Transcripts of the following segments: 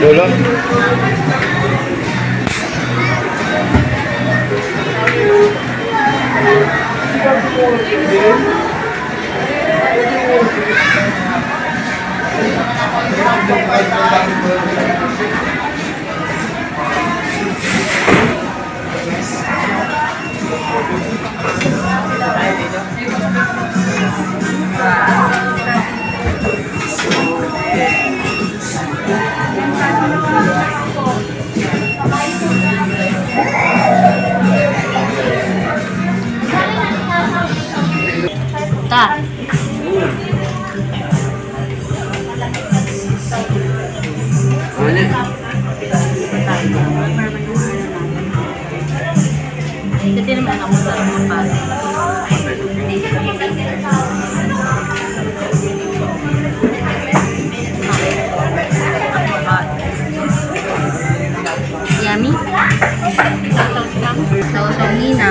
Dulo. Ta. Kasi naman ako sa mga yummy. Sausong hina.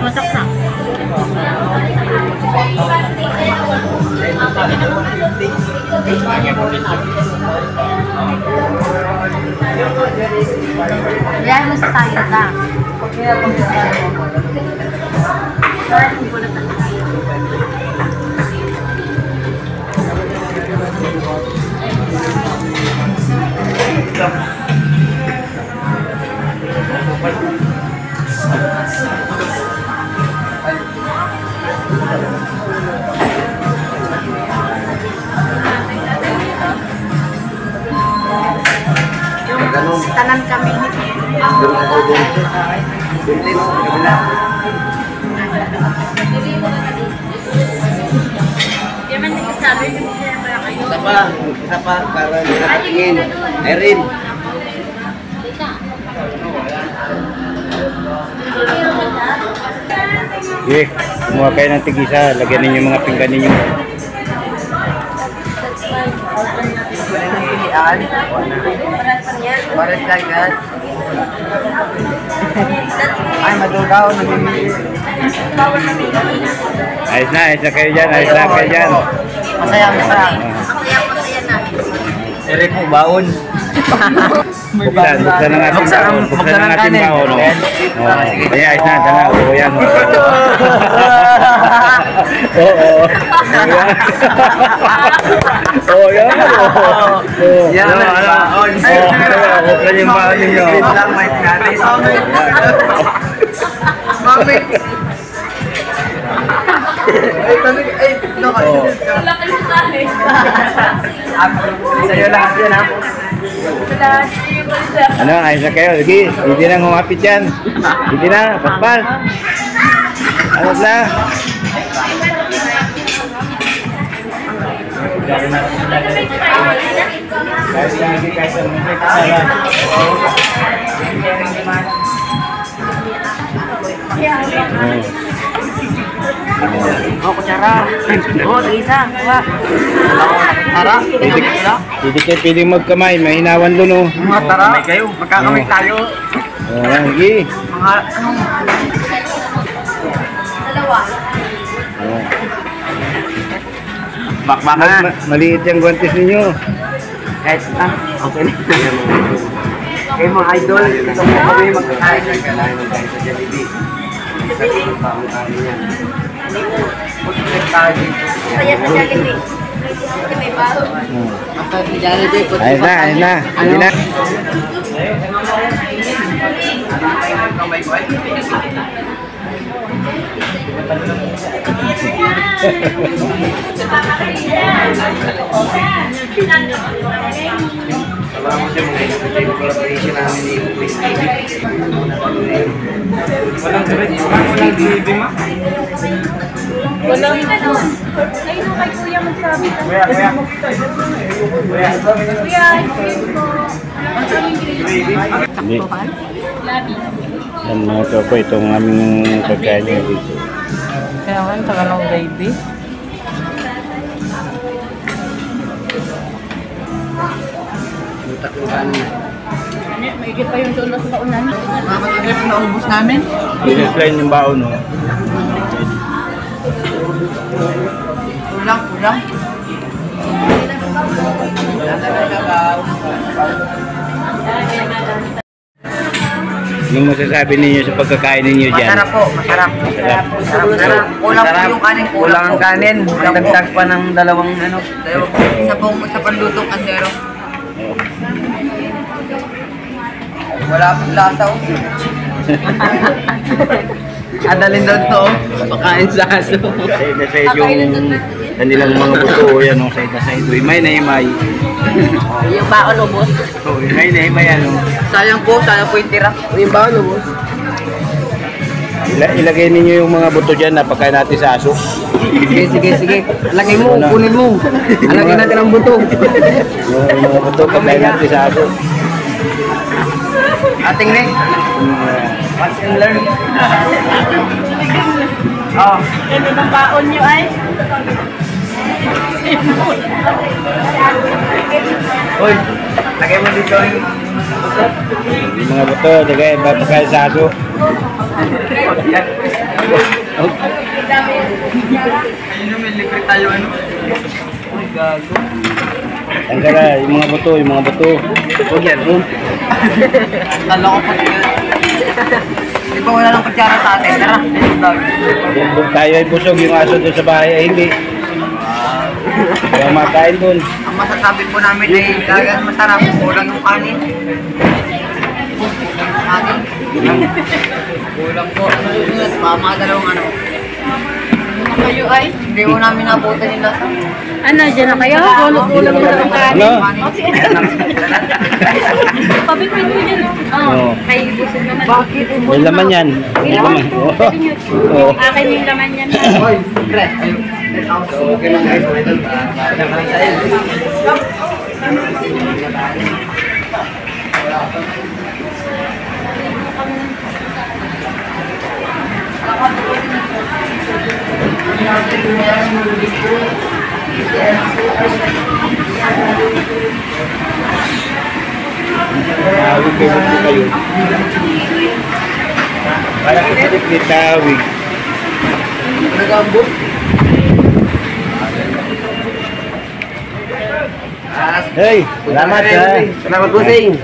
Masak na. Lihat mo sa tayo ta. Tanan kami ni. Isa pa para nakatingin. Irene. Okay, kumuha kayo ng tig-isa. Lagyan ninyo mga pinggan ninyo. Pares lang guys. Ay, madugaw. Ayos na kayo dyan. Ayos na kayo dyan. Masaya na. Eric mo baon. Buksan ang ating baon. Buksan ang ating baon. Kaya ayos na. Dala. Oo yan. Oo. Oo yan. Yan ang baon. Buksan yung baon ninyo. lang may natin. Mami. Ay, tanong, ay, Wala kayo sa akin. sa'yo lahat yan ha. Ano, ayos na kayo. Sige, hindi na ngumapit yan. Hindi na, paspas. Ano na? Oh, kutsara. Oh, isa. Tara. Hindi kayo pwedeng magkamay. Mahinawan doon, oh. Tara. Kamay kayo. Magkakamay tayo. Ayan, sige. Mga, Dalawa. Ayan. bakbakan. Maliit yung guantes ninyo. Kahit, okay na. Kayo mga idol, ito mo kami magkakain. Kailangan tayo sa Jollibee. Sa ito pa ang kami yan. Saya sa Jollibee. Kasi may baho. Ayos na. Hindi na. Salamat sa mga collaboration namin ni Upis TV. Walang TV ma? Walang ano. Ayun kay Kuya magsabi. Kuya. Kuya, Hindi. labi. Yan mga tropa, itong aming pagkain nyo dito. Kaya nga, taga ng baby. Tatlong kanin na. Maigit pa yung doon sa kaunan. Matagal na naubos namin. Explain yung baon, no? Kulang. Anong masasabi ninyo sa pagkakain ninyo dyan? Masarap po, masarap. Masarap. Masarap. Kulang po yung kanin. Kulang ang kanin. Dagdag pa ng dalawang ano. Isa pang lutong kandero. Wala pong lasa oh. Adalin daw to. Pakain sa aso. Side na side yung kanilang mga buto. Yan, no? Side na side. Himay na himay. Yung baon ubos. Oh, himay na himay, ano? Sayang po yung tira. Yung ba ano boss? Ilagay ninyo yung mga buto dyan na pagkain natin sa aso. Sige. Lagay mo, kunin mo. Alagay natin ang buto. Yung mga buto pagkain natin sa aso. Ating neck. Watch and learn. Oh. Yan yung baon nyo ay. Uy, lagay mo dito yung Yung mga buto, lagay pagkain sa aso. Ayun naman, libre tayo ano. Uy, gago. Tanggal na, yung mga buto. Huwag yan, Talo ko pa yun. Di ba wala lang kutsara sa atin? Tara, Doon tayo ay busog, yung aso doon sa bahay ay hindi. Kaya makain doon. ang masasabi po namin ay talagang masarap. Kulang yung kanin. Kanin. Kulang po. Mga dalawang ano. Kayo ay. Hindi mo namin nabutan yung lasa. Ano, dyan na kayo? Kulang mo ng kanin. Ano? Pabigyan mo dyan. Oo. Kay busog naman. Bakit? May laman yan. May laman. Oo. Akin yung laman yan. Hoy, pre. Okay lang guys. Tawig kayo po kayo. Parang kasilik ni tawig. Nagambot. Hey, salamat ha. Salamat po, Sing.